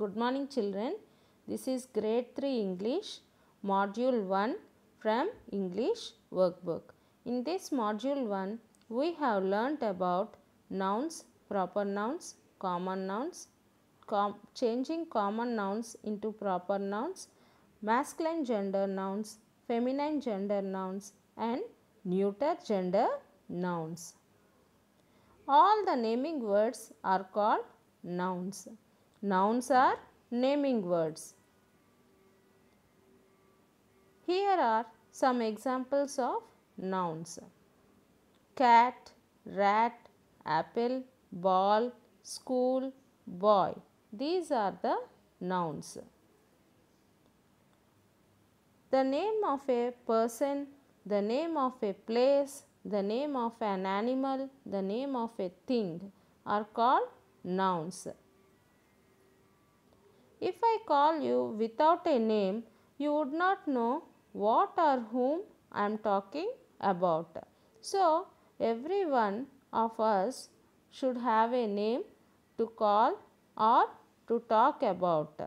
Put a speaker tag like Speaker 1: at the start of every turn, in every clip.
Speaker 1: Good morning children. This is grade 3 English module 1 from English workbook. In this module 1 we have learnt about nouns, proper nouns, common nouns, changing common nouns into proper nouns, masculine gender nouns, feminine gender nouns and neuter gender nouns. All the naming words are called nouns. Nouns are naming words. Here are some examples of nouns. Cat, rat, apple, ball, school, boy. These are the nouns. The name of a person, the name of a place, the name of an animal, the name of a thing are called nouns. If I call you without a name, you would not know what or whom I am talking about. So, every one of us should have a name to call or to talk about.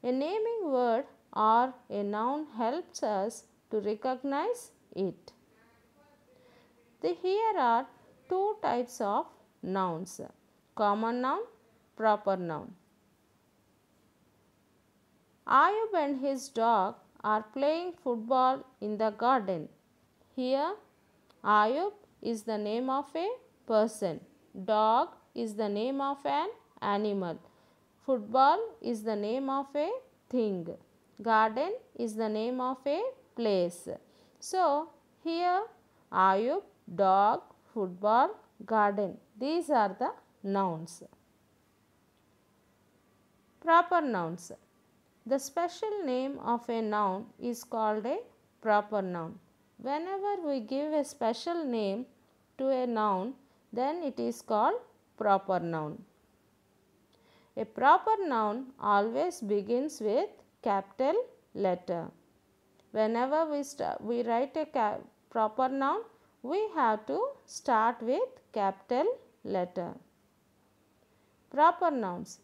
Speaker 1: A naming word or a noun helps us to recognize it. Here are two types of nouns, common noun, proper noun. Ayub and his dog are playing football in the garden. Here, Ayub is the name of a person, dog is the name of an animal, football is the name of a thing, garden is the name of a place. So, here Ayub, dog, football, garden, these are the nouns. Proper nouns. The special name of a noun is called a proper noun. Whenever we give a special name to a noun, then it is called proper noun. A proper noun always begins with capital letter. Whenever we write a proper noun, we have to start with capital letter. Proper nouns.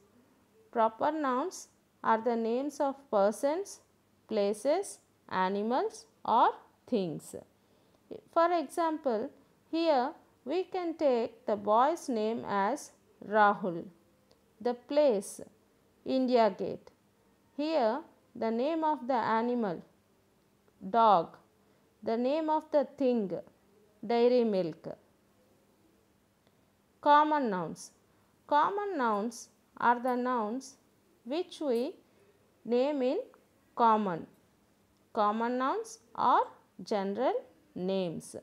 Speaker 1: Proper nouns are the names of persons, places, animals or things. For example, here we can take the boy's name as Rahul, the place India Gate. Here the name of the animal dog, the name of the thing dairy milk. Common nouns. Common nouns are the nouns which we name in common. Common nouns are general names.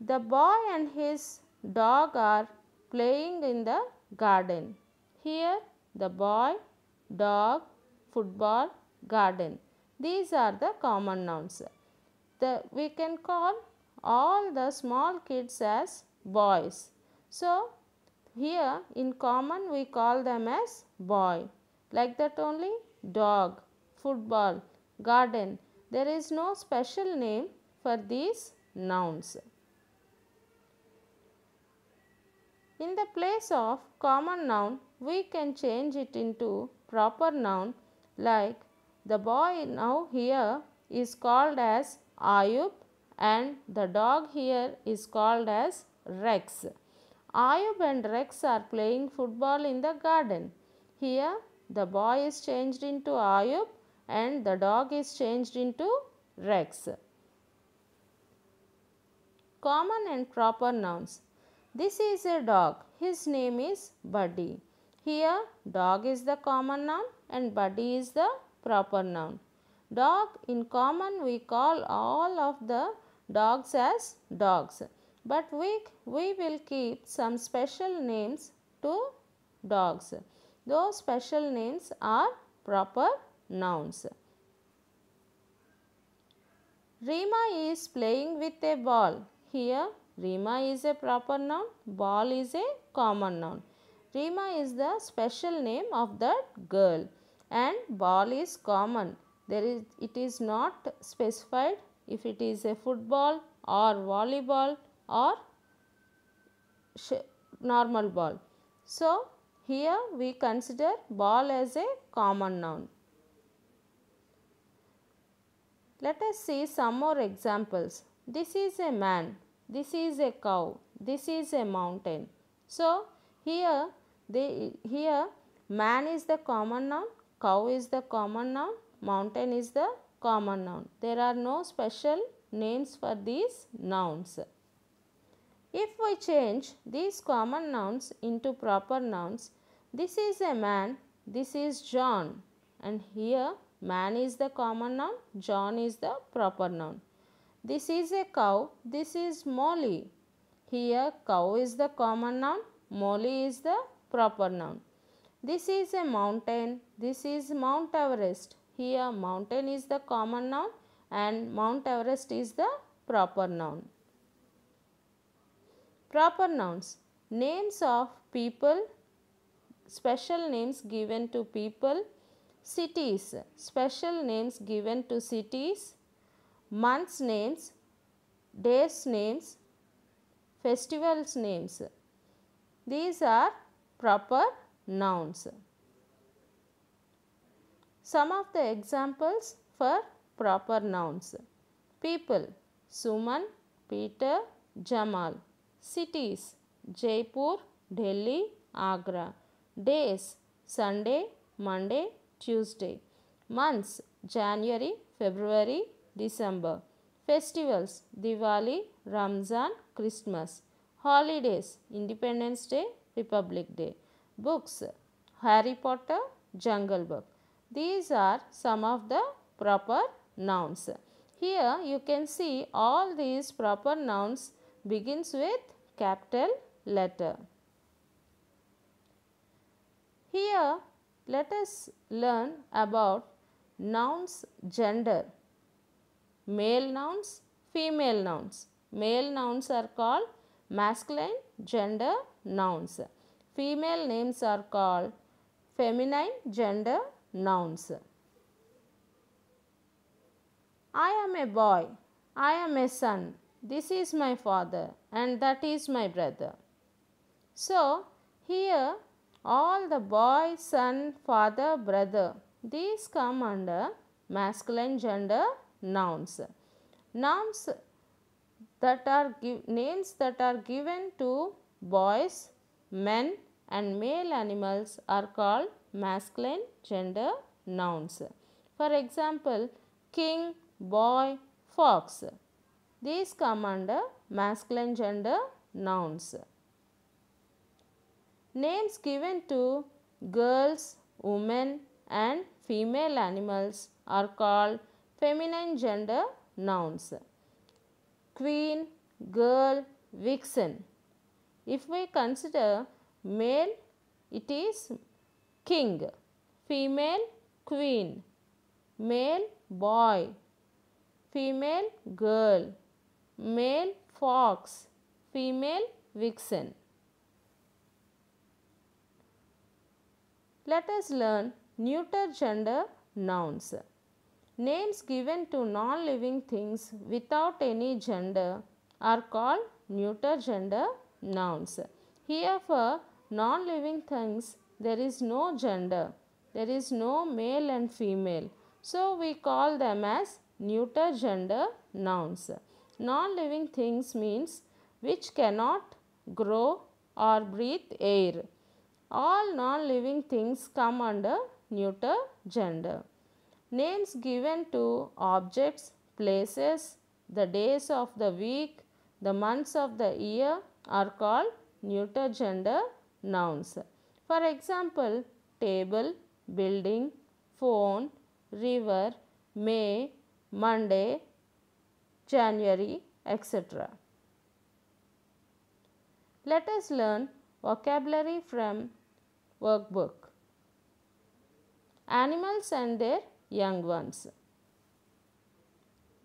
Speaker 1: The boy and his dog are playing in the garden. Here the boy, dog, football, garden. These are the common nouns. We can call all the small kids as boys. So, here in common we call them as boy. Like that only dog, football, garden. There is no special name for these nouns. In the place of common noun, we can change it into proper noun like the boy now here is called as Ayub and the dog here is called as Rex. Ayub and Rex are playing football in the garden. Here the boy is changed into Ayub and the dog is changed into Rex. Common and proper nouns. This is a dog. His name is Buddy. Here dog is the common noun and Buddy is the proper noun. Dog in common we call all of the dogs as dogs. But we will keep some special names to dogs. Those special names are proper nouns. Rima is playing with a ball. Here Rima is a proper noun, ball is a common noun. Rima is the special name of that girl and ball is common. It is not specified if it is a football or volleyball or normal ball. So, Here we consider ball as a common noun. Let us see some more examples. This is a man, this is a cow, this is a mountain. So here man is the common noun, cow is the common noun, mountain is the common noun. There are no special names for these nouns. If we change these common nouns into proper nouns, this is a man, this is John, and here man is the common noun, John is the proper noun. This is a cow, this is Molly. Here cow is the common noun, Molly is the proper noun. This is a mountain, this is Mount Everest. Here mountain is the common noun and Mount Everest is the proper noun. Proper nouns, names of people, special names given to people, cities, special names given to cities, months names, days names, festivals names. These are proper nouns. Some of the examples for proper nouns. People, Suman, Peter, Jamal. Cities, Jaipur, Delhi, Agra. Days, Sunday, Monday, Tuesday. Months, January, February, December. Festivals, Diwali, Ramzan, Christmas. Holidays, Independence Day, Republic Day. Books, Harry Potter, Jungle Book. These are some of the proper nouns. Here you can see all these proper nouns begins with capital letter. Here let us learn about nouns gender. Male nouns, female nouns. Male nouns are called masculine gender nouns. Female names are called feminine gender nouns. I am a boy, I am a son, this is my father and that is my brother. So here all the boy, son, father, brother, these come under masculine gender nouns. Nouns that are names that are given to boys, men and male animals are called masculine gender nouns. For example, king, boy, fox. These come under masculine gender nouns. Names given to girls, women and female animals are called feminine gender nouns. Queen, girl, vixen. If we consider male, it is king, female, queen, male, boy, female, girl, male, fox, female, vixen. Let us learn neuter gender nouns. Names given to non-living things without any gender are called neuter gender nouns. Here for non-living things there is no gender, there is no male and female. So we call them as neuter gender nouns. Non-living things means which cannot grow or breathe air. All non-living things come under neuter gender. Names given to objects, places, the days of the week, the months of the year are called neuter gender nouns. For example, table, building, phone, river, May, Monday, January, etc. Let us learn vocabulary from workbook. Animals and their young ones.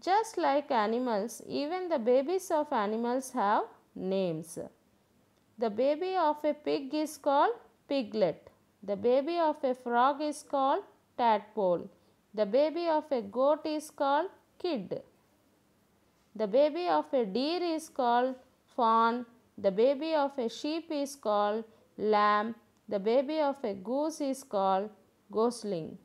Speaker 1: Just like animals, even the babies of animals have names. The baby of a pig is called piglet. The baby of a frog is called tadpole. The baby of a goat is called kid. The baby of a deer is called fawn. The baby of a sheep is called lamb The baby of a goose is called gosling.